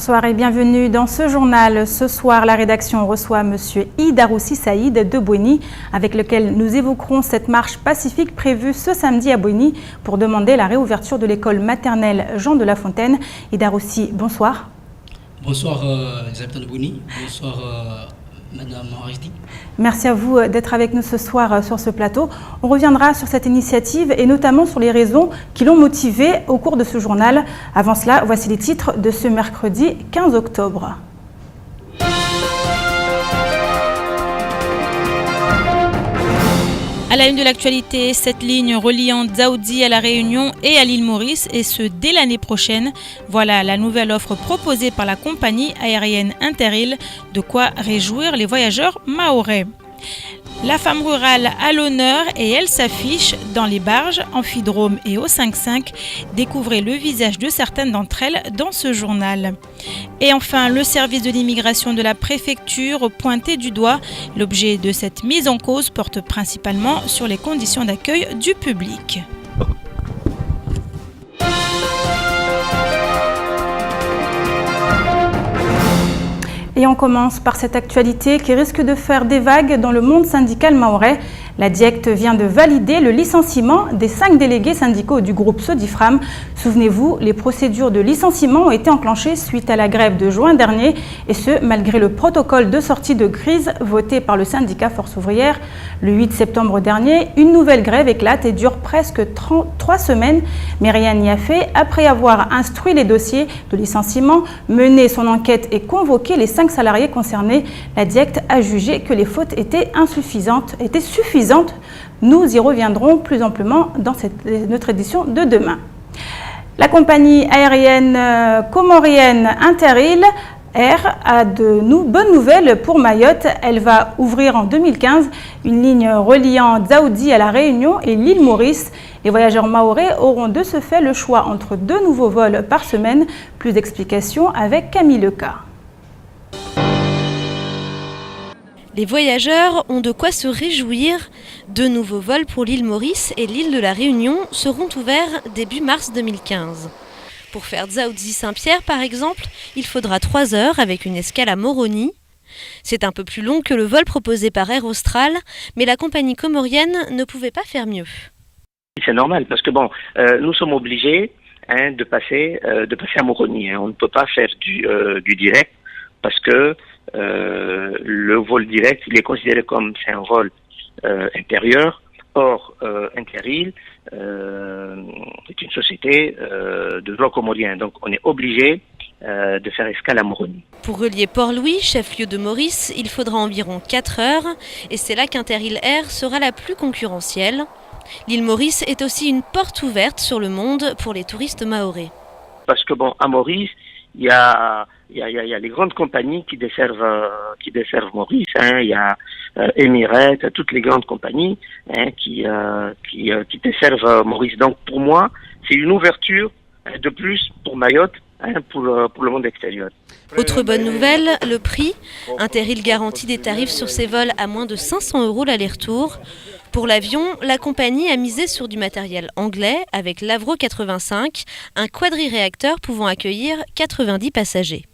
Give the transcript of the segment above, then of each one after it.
Bonsoir et bienvenue dans ce journal. Ce soir, la rédaction reçoit M. Idaroussi Saïd de Bouéni, avec lequel nous évoquerons cette marche pacifique prévue ce samedi à Bouéni pour demander la réouverture de l'école maternelle Jean de La Fontaine. Idaroussi, bonsoir. Bonsoir les habitants de Bouéni. Bonsoir Madame Aristide. Merci à vous d'être avec nous ce soir sur ce plateau. On reviendra sur cette initiative et notamment sur les raisons qui l'ont motivée au cours de ce journal. Avant cela, voici les titres de ce mercredi 15 octobre. À la une de l'actualité, cette ligne reliant Dzaoudzi à La Réunion et à l'île Maurice, et ce dès l'année prochaine. Voilà la nouvelle offre proposée par la compagnie aérienne Interrail, de quoi réjouir les voyageurs mahorais. La femme rurale à l'honneur et elle s'affiche dans les barges, Amphidrome et O55. Découvrez le visage de certaines d'entre elles dans ce journal. Et enfin, le service de l'immigration de la préfecture pointé du doigt. L'objet de cette mise en cause porte principalement sur les conditions d'accueil du public. Et on commence par cette actualité qui risque de faire des vagues dans le monde syndical mahorais. La DIECT vient de valider le licenciement des 5 délégués syndicaux du groupe Sodifram. Souvenez-vous, les procédures de licenciement ont été enclenchées suite à la grève de juin dernier, et ce, malgré le protocole de sortie de crise voté par le syndicat Force ouvrière. Le 8 septembre dernier, une nouvelle grève éclate et dure presque 3 semaines, mais rien n'y a fait. Après avoir instruit les dossiers de licenciement, mené son enquête et convoqué les 5 salariés concernés, la DIECT a jugé que les fautes étaient suffisantes. Nous y reviendrons plus amplement dans notre édition de demain. La compagnie aérienne comorienne Interrail Air a de bonnes nouvelles pour Mayotte. Elle va ouvrir en 2015 une ligne reliant Dzaoudzi à La Réunion et l'île Maurice. Les voyageurs mahorais auront de ce fait le choix entre 2 nouveaux vols par semaine. Plus d'explications avec Camille Leca. Les voyageurs ont de quoi se réjouir. 2 nouveaux vols pour l'île Maurice et l'île de La Réunion seront ouverts début mars 2015. Pour faire Dzaoudzi-Saint-Pierre par exemple, il faudra 3 heures avec une escale à Moroni. C'est un peu plus long que le vol proposé par Air Austral, mais la compagnie comorienne ne pouvait pas faire mieux. C'est normal parce que nous sommes obligés de passer à Moroni. On ne peut pas faire du direct parce que le vol direct, il est considéré comme c'est un vol intérieur. Or, Interrail est une société de droit comorien, donc on est obligé de faire escale à Moroni. Pour relier Port-Louis, chef-lieu de Maurice, il faudra environ 4 heures, et c'est là qu'Interrail Air sera la plus concurrentielle. L'île Maurice est aussi une porte ouverte sur le monde pour les touristes mahorais. Parce que à Maurice, il y a les grandes compagnies qui desservent Maurice. Il y a Emirates, toutes les grandes compagnies qui desservent Maurice. Donc pour moi, c'est une ouverture de plus pour Mayotte, pour le monde extérieur. Autre bonne nouvelle, le prix. Interrail garantit des tarifs sur ses vols à moins de 500 € l'aller-retour. Pour l'avion, la compagnie a misé sur du matériel anglais avec l'Avro 85, un quadriréacteur pouvant accueillir 90 passagers.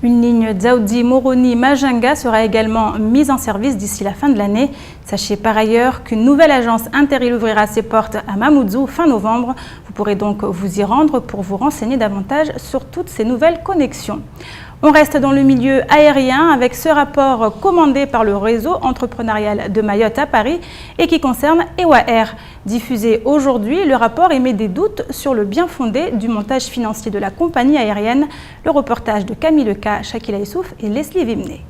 Une ligne Dzaoudzi-Moroni-Majinga sera également mise en service d'ici la fin de l'année. Sachez par ailleurs qu'une nouvelle agence Interrail ouvrira ses portes à Mamoudzou fin novembre. Vous pourrez donc vous y rendre pour vous renseigner davantage sur toutes ces nouvelles connexions. On reste dans le milieu aérien avec ce rapport commandé par le réseau entrepreneurial de Mayotte à Paris et qui concerne EWA Air. Diffusé aujourd'hui, le rapport émet des doutes sur le bien fondé du montage financier de la compagnie aérienne. Le reportage de Camille Leca, Shakila Issouf et Leslie Vimné.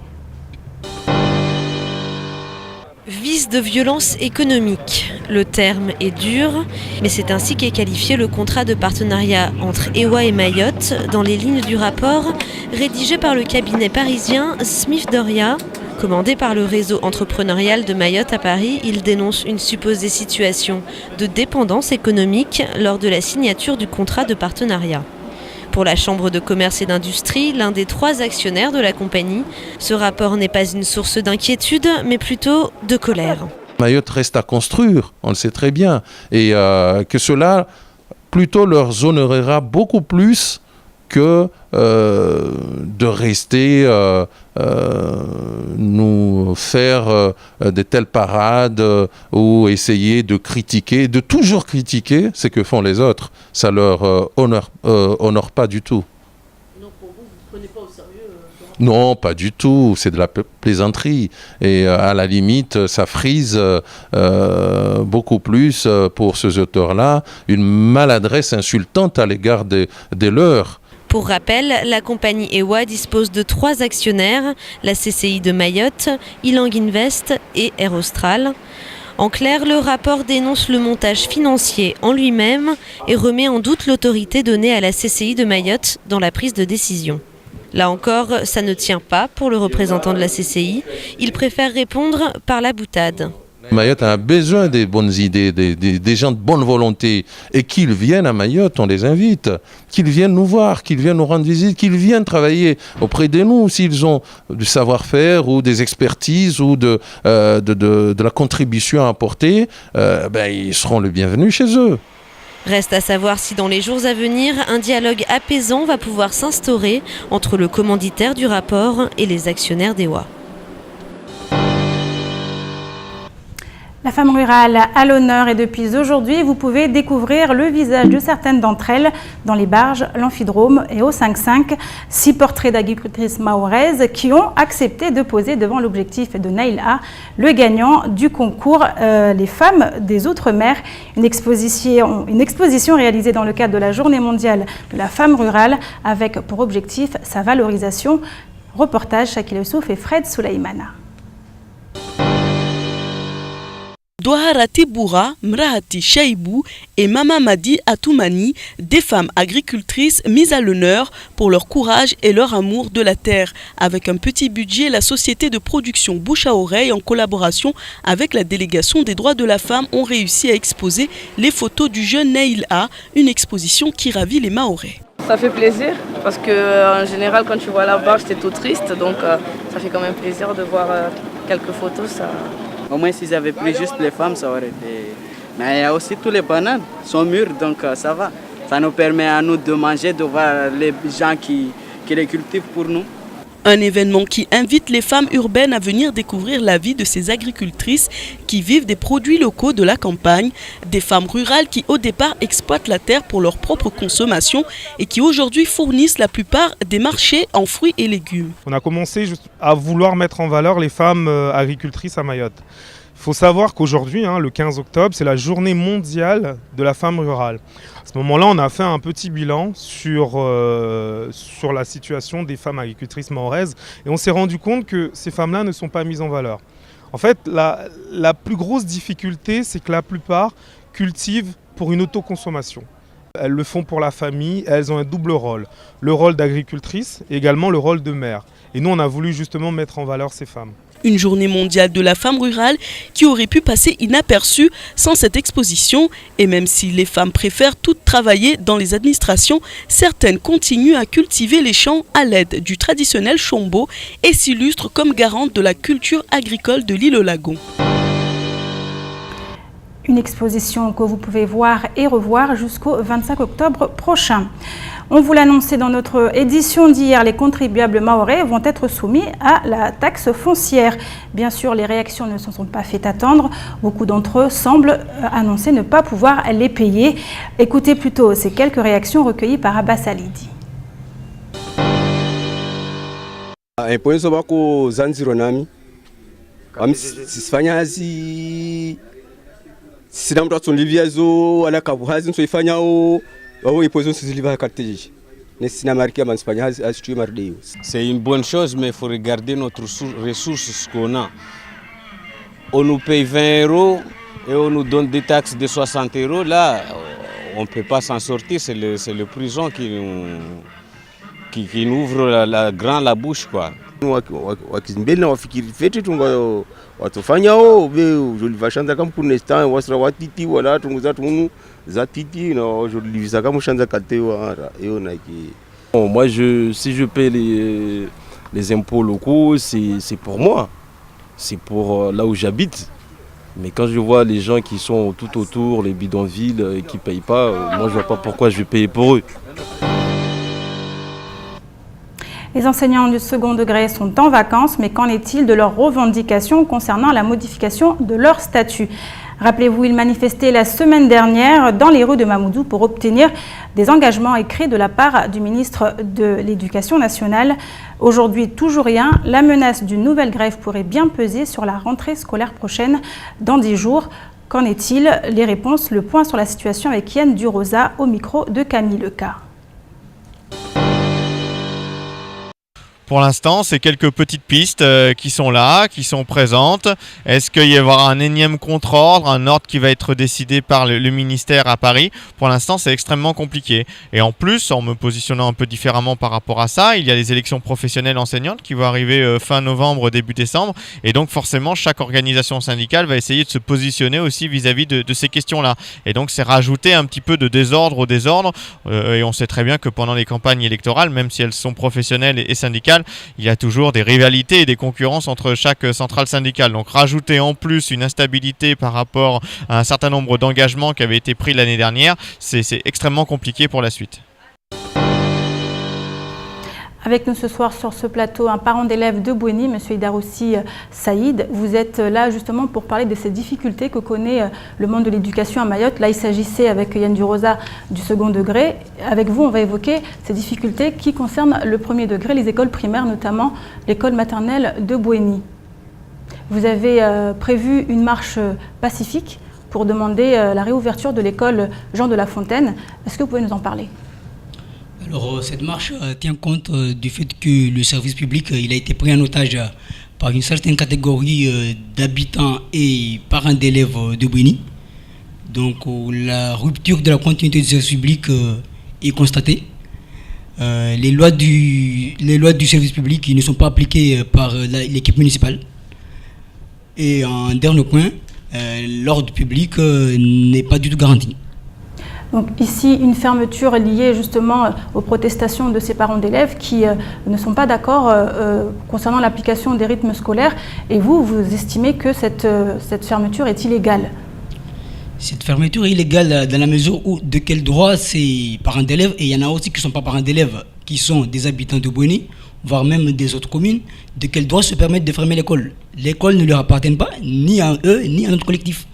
Vice de violence économique. Le terme est dur, mais c'est ainsi qu'est qualifié le contrat de partenariat entre EWA et Mayotte dans les lignes du rapport rédigé par le cabinet parisien Smith Doria. Commandé par le réseau entrepreneurial de Mayotte à Paris, il dénonce une supposée situation de dépendance économique lors de la signature du contrat de partenariat. Pour la Chambre de commerce et d'industrie, l'un des 3 actionnaires de la compagnie, ce rapport n'est pas une source d'inquiétude, mais plutôt de colère. Mayotte reste à construire, on le sait très bien, et que cela plutôt leur honorera beaucoup plus que de rester nous faire de telles parades ou essayer de critiquer, de toujours critiquer ce que font les autres. Ça leur honore pas du tout. Donc pour vous, vous ne prenez pas au sérieux Non, pas du tout. C'est de la plaisanterie. Et à la limite, ça frise beaucoup plus pour ces auteurs-là une maladresse insultante à l'égard des leurs. Pour rappel, la compagnie EWA dispose de 3 actionnaires, la CCI de Mayotte, Ilang Invest et Air Austral. En clair, le rapport dénonce le montage financier en lui-même et remet en doute l'autorité donnée à la CCI de Mayotte dans la prise de décision. Là encore, ça ne tient pas pour le représentant de la CCI. Il préfère répondre par la boutade. Mayotte a besoin des bonnes idées, des gens de bonne volonté. Et qu'ils viennent à Mayotte, on les invite. Qu'ils viennent nous voir, qu'ils viennent nous rendre visite, qu'ils viennent travailler auprès de nous s'ils ont du savoir-faire ou des expertises ou de la contribution à apporter. Ils seront les bienvenus chez eux. Reste à savoir si dans les jours à venir, un dialogue apaisant va pouvoir s'instaurer entre le commanditaire du rapport et les actionnaires d'EWA. La femme rurale à l'honneur et depuis aujourd'hui, vous pouvez découvrir le visage de certaines d'entre elles dans les Barges, l'Amphidrome et au 5-5. 6 portraits d'agricultrices mahoraises qui ont accepté de poser devant l'objectif de Nail A, le gagnant du concours Les femmes des Outre-mer. Une exposition réalisée dans le cadre de la Journée mondiale de la femme rurale avec pour objectif sa valorisation. Reportage Shakil Youssouf et Fred Souleymana. Doharati Boura, Mrahati Chaibou et Mama Madi Atoumani, des femmes agricultrices mises à l'honneur pour leur courage et leur amour de la terre. Avec un petit budget, la société de production Bouche à Oreille, en collaboration avec la délégation des droits de la femme, ont réussi à exposer les photos du jeune Nail A, une exposition qui ravit les Mahorais. Ça fait plaisir parce que en général quand tu vois la barge c'est tout triste, donc ça fait quand même plaisir de voir quelques photos. Ça... Au moins s'ils avaient pris juste les femmes ça aurait été... Mais il y a aussi tous les bananes, sont mûres donc ça va. Ça nous permet à nous de manger, de voir les gens qui les cultivent pour nous. Un événement qui invite les femmes urbaines à venir découvrir la vie de ces agricultrices qui vivent des produits locaux de la campagne, des femmes rurales qui au départ exploitent la terre pour leur propre consommation et qui aujourd'hui fournissent la plupart des marchés en fruits et légumes. On a commencé à vouloir mettre en valeur les femmes agricultrices à Mayotte. Il faut savoir qu'aujourd'hui, le 15 octobre, c'est la journée mondiale de la femme rurale. À ce moment-là, on a fait un petit bilan sur la situation des femmes agricultrices mahoraises et on s'est rendu compte que ces femmes-là ne sont pas mises en valeur. En fait, la plus grosse difficulté, c'est que la plupart cultivent pour une autoconsommation. Elles le font pour la famille, elles ont un double rôle. Le rôle d'agricultrice et également le rôle de mère. Et nous, on a voulu justement mettre en valeur ces femmes. Une journée mondiale de la femme rurale qui aurait pu passer inaperçue sans cette exposition. Et même si les femmes préfèrent toutes travailler dans les administrations, certaines continuent à cultiver les champs à l'aide du traditionnel chombo et s'illustrent comme garantes de la culture agricole de l'île au Lagon. Une exposition que vous pouvez voir et revoir jusqu'au 25 octobre prochain. On vous l'annonçait dans notre édition d'hier, les contribuables mahorais vont être soumis à la taxe foncière. Bien sûr, les réactions ne se sont pas fait attendre. Beaucoup d'entre eux semblent annoncer ne pas pouvoir les payer. Écoutez plutôt ces quelques réactions recueillies par Abbas Alidi. C'est une bonne chose, mais il faut regarder notre ressource, ce qu'on a. On nous paye 20 € et on nous donne des taxes de 60 €. Là, on ne peut pas s'en sortir. C'est le prison qui nous ouvre la bouche, quoi. Bon, moi, si je paie les impôts locaux, c'est pour moi. C'est pour là où j'habite. Mais quand je vois les gens qui sont tout autour, les bidonvilles, qui ne payent pas, moi je ne vois pas pourquoi je vais payer pour eux. Les enseignants du second degré sont en vacances, mais qu'en est-il de leurs revendications concernant la modification de leur statut ? Rappelez-vous, ils manifestaient la semaine dernière dans les rues de Mamoudzou pour obtenir des engagements écrits de la part du ministre de l'Éducation nationale. Aujourd'hui, toujours rien. La menace d'une nouvelle grève pourrait bien peser sur la rentrée scolaire prochaine dans 10 jours. Qu'en est-il ? Les réponses, le point sur la situation avec Yann Durosa au micro de Camille Leca. Pour l'instant, c'est quelques petites pistes qui sont là, qui sont présentes. Est-ce qu'il y aura un énième contre-ordre, un ordre qui va être décidé par le ministère à Paris ? Pour l'instant, c'est extrêmement compliqué. Et en plus, en me positionnant un peu différemment par rapport à ça, il y a les élections professionnelles enseignantes qui vont arriver fin novembre, début décembre. Et donc forcément, chaque organisation syndicale va essayer de se positionner aussi vis-à-vis de ces questions-là. Et donc, c'est rajouter un petit peu de désordre au désordre. Et on sait très bien que pendant les campagnes électorales, même si elles sont professionnelles et syndicales, il y a toujours des rivalités et des concurrences entre chaque centrale syndicale. Donc rajouter en plus une instabilité par rapport à un certain nombre d'engagements qui avaient été pris l'année dernière, c'est extrêmement compliqué pour la suite. Avec nous ce soir sur ce plateau, un parent d'élève de Bouéni, M. Idaroussi Saïd. Vous êtes là justement pour parler de ces difficultés que connaît le monde de l'éducation à Mayotte. Là, il s'agissait avec Yann Durosa du second degré. Avec vous, on va évoquer ces difficultés qui concernent le premier degré, les écoles primaires, notamment l'école maternelle de Bouéni. Vous avez prévu une marche pacifique pour demander la réouverture de l'école Jean de La Fontaine. Est-ce que vous pouvez nous en parler ? Alors, cette marche tient compte du fait que le service public il a été pris en otage par une certaine catégorie d'habitants et parents d'élèves de Bouéni. Donc, la rupture de la continuité du service public est constatée. Les lois du service public ne sont pas appliquées par l'équipe municipale. Et en dernier point, l'ordre public n'est pas du tout garanti. Donc ici, une fermeture liée justement aux protestations de ces parents d'élèves qui ne sont pas d'accord concernant l'application des rythmes scolaires. Et vous estimez que cette fermeture est illégale ? Cette fermeture est illégale dans la mesure où de quel droit ces parents d'élèves, et il y en a aussi qui ne sont pas parents d'élèves, qui sont des habitants de Bouéni, voire même des autres communes, de quel droit se permettent de fermer l'école ? L'école ne leur appartient pas, ni à eux, ni à notre collectif.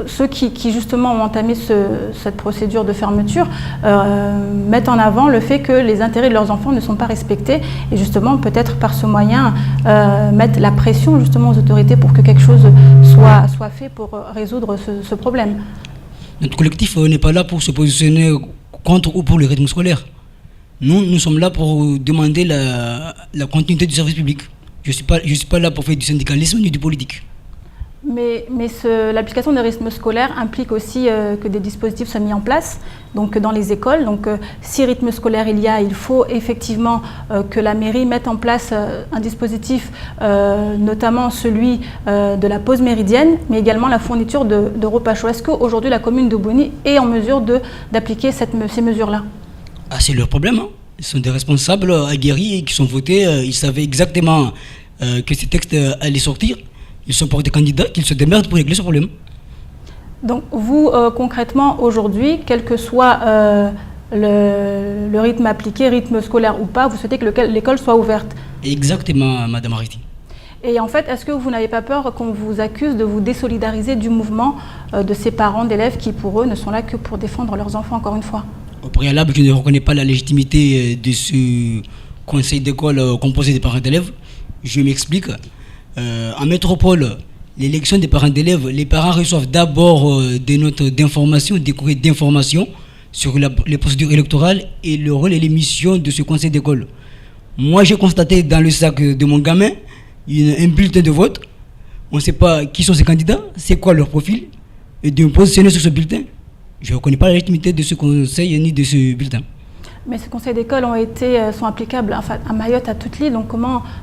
Ceux qui justement ont entamé cette procédure de fermeture mettent en avant le fait que les intérêts de leurs enfants ne sont pas respectés et justement peut-être par ce moyen mettent la pression justement aux autorités pour que quelque chose soit fait pour résoudre ce problème. Notre collectif n'est pas là pour se positionner contre ou pour le rythme scolaire. Nous sommes là pour demander la continuité du service public. Je suis pas là pour faire du syndicalisme ni du politique. Mais l'application des rythmes scolaires implique aussi que des dispositifs soient mis en place donc, dans les écoles. Donc, si rythme scolaire il faut effectivement que la mairie mette en place un dispositif, notamment celui de la pause méridienne, mais également la fourniture de repas chauds. Est-ce qu'aujourd'hui la commune de Bouéni est en mesure d'appliquer ces mesures-là ? Ah, c'est leur problème. Hein. Ils sont des responsables aguerris et qui sont votés. Ils savaient exactement que ces textes allaient sortir. Ils sont pour des candidats qu'ils se démerdent pour régler ce problème. Donc vous, concrètement, aujourd'hui, quel que soit le rythme appliqué, rythme scolaire ou pas, vous souhaitez que l'école soit ouverte ? Exactement, Madame Ariti. Et en fait, est-ce que vous n'avez pas peur qu'on vous accuse de vous désolidariser du mouvement de ces parents d'élèves qui, pour eux, ne sont là que pour défendre leurs enfants, encore une fois ? Au préalable, je ne reconnais pas la légitimité de ce conseil d'école composé des parents d'élèves. Je m'explique. En métropole, l'élection des parents d'élèves, les parents reçoivent d'abord des notes d'information, des courriers d'information sur les procédures électorales et le rôle et les missions de ce conseil d'école. Moi, j'ai constaté dans le sac de mon gamin un bulletin de vote. On ne sait pas qui sont ces candidats, c'est quoi leur profil, et de me positionner sur ce bulletin. Je ne reconnais pas la légitimité de ce conseil ni de ce bulletin. Mais ces conseils d'école sont applicables à Mayotte, à toute l'île. Donc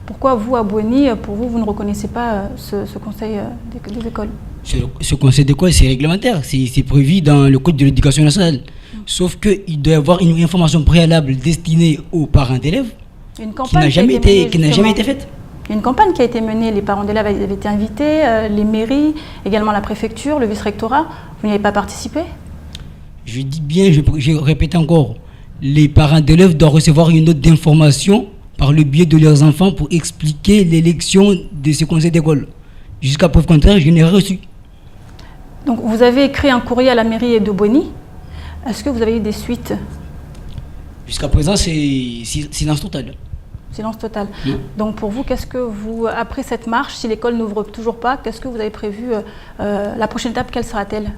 pourquoi vous, à Bouéni, vous ne reconnaissez pas ce conseil des écoles ? Ce conseil d'école, c'est réglementaire. C'est prévu dans le code de l'éducation nationale. Sauf qu'il doit y avoir une information préalable destinée aux parents d'élèves qui n'a jamais été faite. Il y a une campagne qui a été menée, les parents d'élèves avaient été invités, les mairies, également la préfecture, le vice-rectorat. Vous n'y avez pas participé? Je dis bien, je répète encore, les parents d'élèves doivent recevoir une note d'information par le biais de leurs enfants pour expliquer l'élection de ce conseil d'école. Jusqu'à preuve contraire, je n'ai rien reçu. Donc vous avez écrit un courrier à la mairie de Boni. Est-ce que vous avez eu des suites? Jusqu'à présent, c'est silence total. Silence total. Oui. Donc pour vous, qu'est-ce que vous, après cette marche, si l'école n'ouvre toujours pas, qu'est-ce que vous avez prévu? La prochaine étape, quelle sera-t-elle?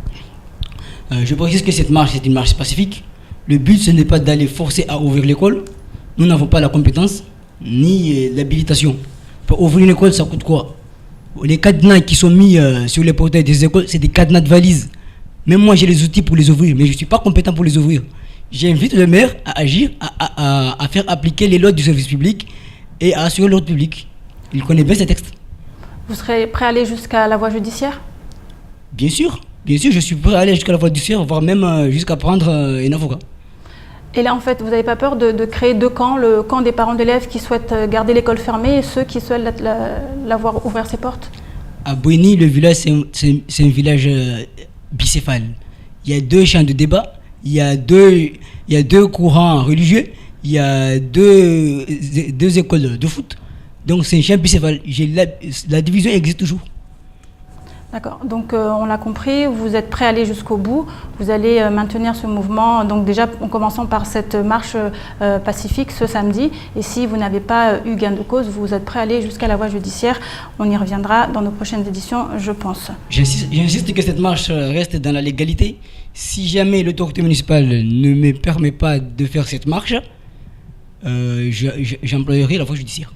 Je précise que cette marche, c'est une marche pacifique. Le but, ce n'est pas d'aller forcer à ouvrir l'école. Nous n'avons pas la compétence ni l'habilitation. Pour ouvrir une école, ça coûte quoi? Les cadenas qui sont mis sur les portails des écoles, c'est des cadenas de valises. Même moi, j'ai les outils pour les ouvrir, mais je ne suis pas compétent pour les ouvrir. J'invite le maire à agir, à faire appliquer les lois du service public et à assurer l'ordre public. Il connaît bien ces textes. Vous serez prêt à aller jusqu'à la voie judiciaire? Bien sûr, je suis prêt à aller jusqu'à la voie judiciaire, voire même jusqu'à prendre un avocat. Et là, en fait, vous n'avez pas peur de créer deux camps, le camp des parents d'élèves qui souhaitent garder l'école fermée et ceux qui souhaitent la voir ouvrir ses portes? À Boni, le village, c'est un village bicéphale. Il y a deux champs de débat, il y a deux courants religieux, il y a deux écoles de foot. Donc c'est un champ bicéphale. La division existe toujours. D'accord, donc on l'a compris, vous êtes prêt à aller jusqu'au bout, vous allez maintenir ce mouvement, donc déjà en commençant par cette marche pacifique ce samedi, et si vous n'avez pas eu gain de cause, vous êtes prêt à aller jusqu'à la voie judiciaire. On y reviendra dans nos prochaines éditions, je pense. J'insiste que cette marche reste dans la légalité. Si jamais l'autorité municipale ne me permet pas de faire cette marche, j'emploierai la voie judiciaire.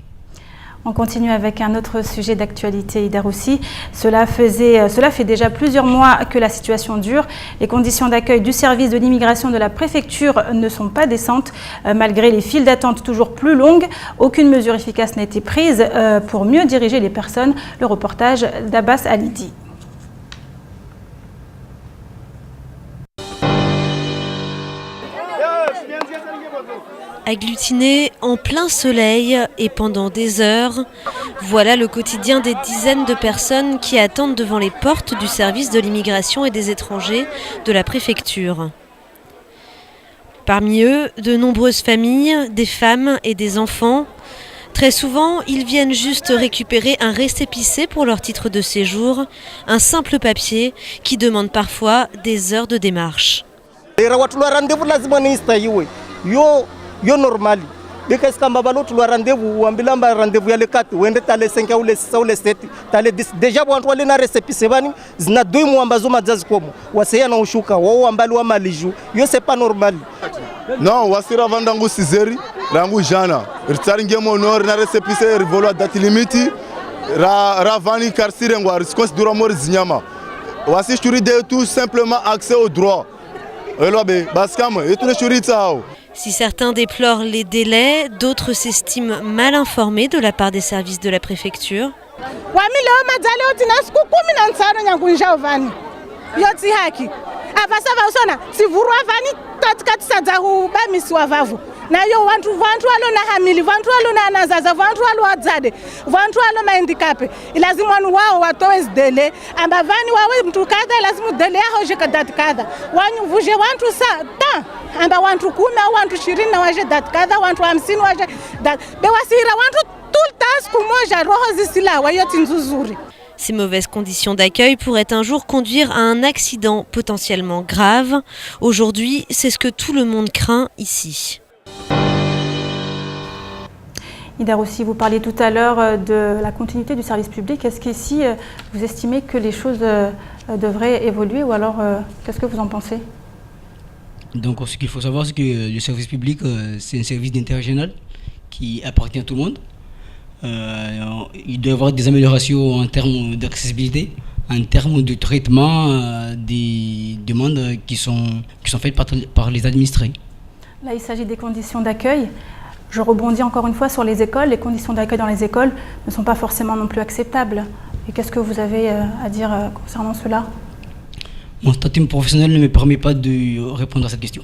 On continue avec un autre sujet d'actualité, Ida Roussi. Cela fait déjà plusieurs mois que la situation dure. Les conditions d'accueil du service de l'immigration de la préfecture ne sont pas décentes. Malgré les files d'attente toujours plus longues, aucune mesure efficace n'a été prise pour mieux diriger les personnes. Le reportage d'Abbas Alidi. Agglutinés en plein soleil et pendant des heures, voilà le quotidien des dizaines de personnes qui attendent devant les portes du service de l'immigration et des étrangers de la préfecture. Parmi eux, de nombreuses familles, des femmes et des enfants. Très souvent, ils viennent juste récupérer un récépissé pour leur titre de séjour, un simple papier qui demande parfois des heures de démarche. Yo normali bika skamba balotu lwa rendez-vous ambilamba rendez-vous ya le 4 wende tale 5 ou le 6 ou le 7 tale 10 déjà bantu wale na récépissé bani zina 2 mois ambazo mazazi komo waseya na ushuka wao ambali wa maliju yo c'est pas normal. Non wasira vandangu sizeri rangu jana ritaringe monor na récépissé rivolo date limite ra vani karsire ngwa considérer mor zinyama wasi churi de tout simplement accès au droit elobe baskam et tout les churi tsao. Si certains déplorent les délais, d'autres s'estiment mal informés de la part des services de la préfecture. nayo vantu alona hamili vantu alona anazaza vantu alwadzade vantu alona handicapé lazima wanu wao watoe dele amba vani wawe mtu kadha lazima dele yao je kadha kadha wanyu vuje vantu sa ta amba vantu 10 au vantu 20 na waje dat kadha vantu 50 waje dat bewasira vantu tultas kumoja roho zisilawa yoti nzuzuri. Ces mauvaises conditions d'accueil pourraient un jour conduire à un accident potentiellement grave. Aujourd'hui, c'est ce que tout le monde craint ici. Ida Roussi, vous parliez tout à l'heure de la continuité du service public. Est-ce qu'ici, vous estimez que les choses devraient évoluer ou alors qu'est-ce que vous en pensez? Donc ce qu'il faut savoir, c'est que le service public, c'est un service d'intérêt général qui appartient à tout le monde. Il doit y avoir des améliorations en termes d'accessibilité, en termes de traitement des demandes qui sont faites par les administrés. Là, il s'agit des conditions d'accueil. Je rebondis encore une fois sur les écoles. Les conditions d'accueil dans les écoles ne sont pas forcément non plus acceptables. Et qu'est-ce que vous avez à dire concernant cela? Mon statut professionnel ne me permet pas de répondre à cette question.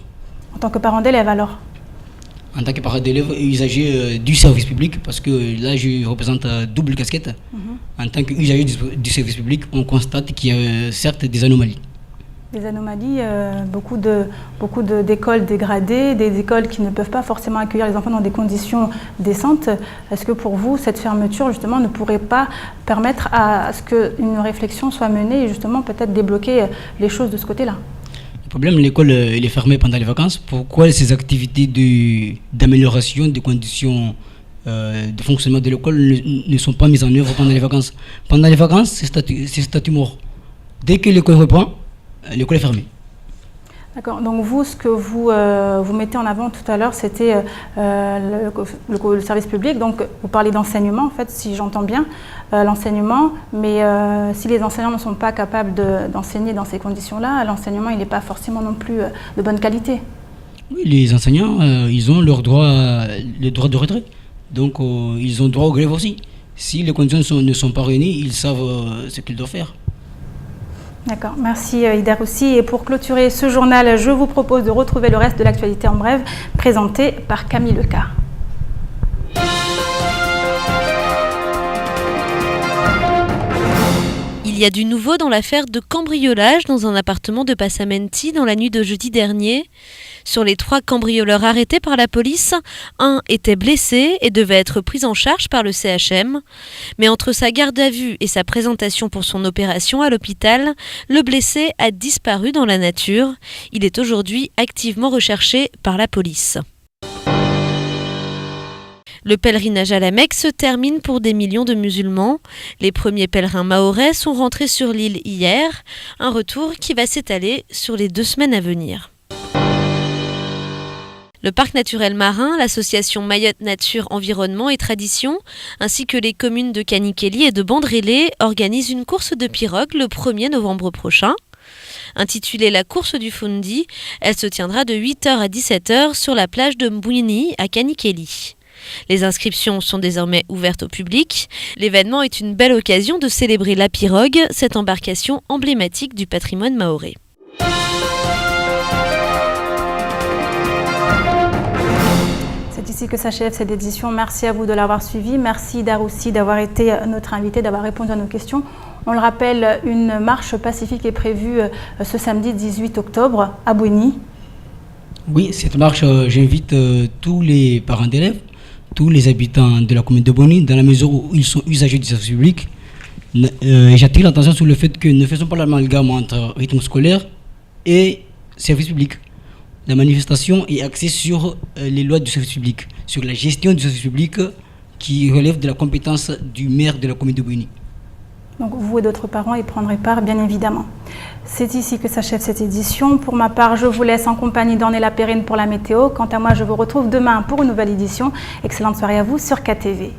En tant que parent d'élève alors? en tant que parent d'élève et usager du service public, parce que là je représente double casquette. En tant qu'usager du service public, on constate qu'il y a certes des anomalies. Des anomalies, beaucoup d'écoles dégradées, des écoles qui ne peuvent pas forcément accueillir les enfants dans des conditions décentes. Est-ce que pour vous, cette fermeture justement ne pourrait pas permettre à ce qu'une réflexion soit menée et justement peut-être débloquer les choses de ce côté-là? Le problème, l'école elle est fermée pendant les vacances. Pourquoi ces activités d'amélioration des conditions de fonctionnement de l'école ne sont pas mises en œuvre pendant les vacances? Pendant les vacances, c'est statut mort. Dès que l'école reprend, l'école est fermée. D'accord. Donc vous, ce que vous mettez en avant tout à l'heure, c'était le service public. Donc vous parlez d'enseignement, en fait, si j'entends bien, l'enseignement. Mais si les enseignants ne sont pas capables d'enseigner dans ces conditions-là, l'enseignement, il n'est pas forcément non plus de bonne qualité. Oui, les enseignants, ils ont leur droit, le droit de retrait. Donc ils ont droit au grève aussi. Si les conditions ne sont pas réunies, ils savent ce qu'ils doivent faire. D'accord, merci Idaroussi. Et pour clôturer ce journal, je vous propose de retrouver le reste de l'actualité en bref, présenté par Camille Leca. Il y a du nouveau dans l'affaire de cambriolage dans un appartement de Passamenti dans la nuit de jeudi dernier. Sur les 3 cambrioleurs arrêtés par la police, un était blessé et devait être pris en charge par le CHM. Mais entre sa garde à vue et sa présentation pour son opération à l'hôpital, le blessé a disparu dans la nature. Il est aujourd'hui activement recherché par la police. Le pèlerinage à la Mecque se termine pour des millions de musulmans. Les premiers pèlerins mahorais sont rentrés sur l'île hier, un retour qui va s'étaler sur les 2 semaines à venir. Le parc naturel marin, l'association Mayotte Nature, Environnement et Tradition, ainsi que les communes de Kanikeli et de Bandrélé organisent une course de pirogue le 1er novembre prochain. Intitulée la course du Fundi, elle se tiendra de 8h à 17h sur la plage de Mbouini à Kanikeli. Les inscriptions sont désormais ouvertes au public. L'événement est une belle occasion de célébrer la pirogue, cette embarcation emblématique du patrimoine mahorais. C'est ici que s'achève cette édition. Merci à vous de l'avoir suivi. Merci Idaroussi d'avoir été notre invité, d'avoir répondu à nos questions. On le rappelle, une marche pacifique est prévue ce samedi 18 octobre à Bouini. Oui, cette marche, j'invite tous les parents d'élèves, tous les habitants de la commune de Bouini, dans la mesure où ils sont usagers du service public. J'attire l'attention sur le fait que ne faisons pas l'amalgame entre rythme scolaire et service public. La manifestation est axée sur les lois du service public, sur la gestion du service public qui relève de la compétence du maire de la commune de Bouini. Donc vous et d'autres parents y prendrez part, bien évidemment. C'est ici que s'achève cette édition. Pour ma part, je vous laisse en compagnie d'Ornella Perrine pour la météo. Quant à moi, je vous retrouve demain pour une nouvelle édition. Excellente soirée à vous sur KTV.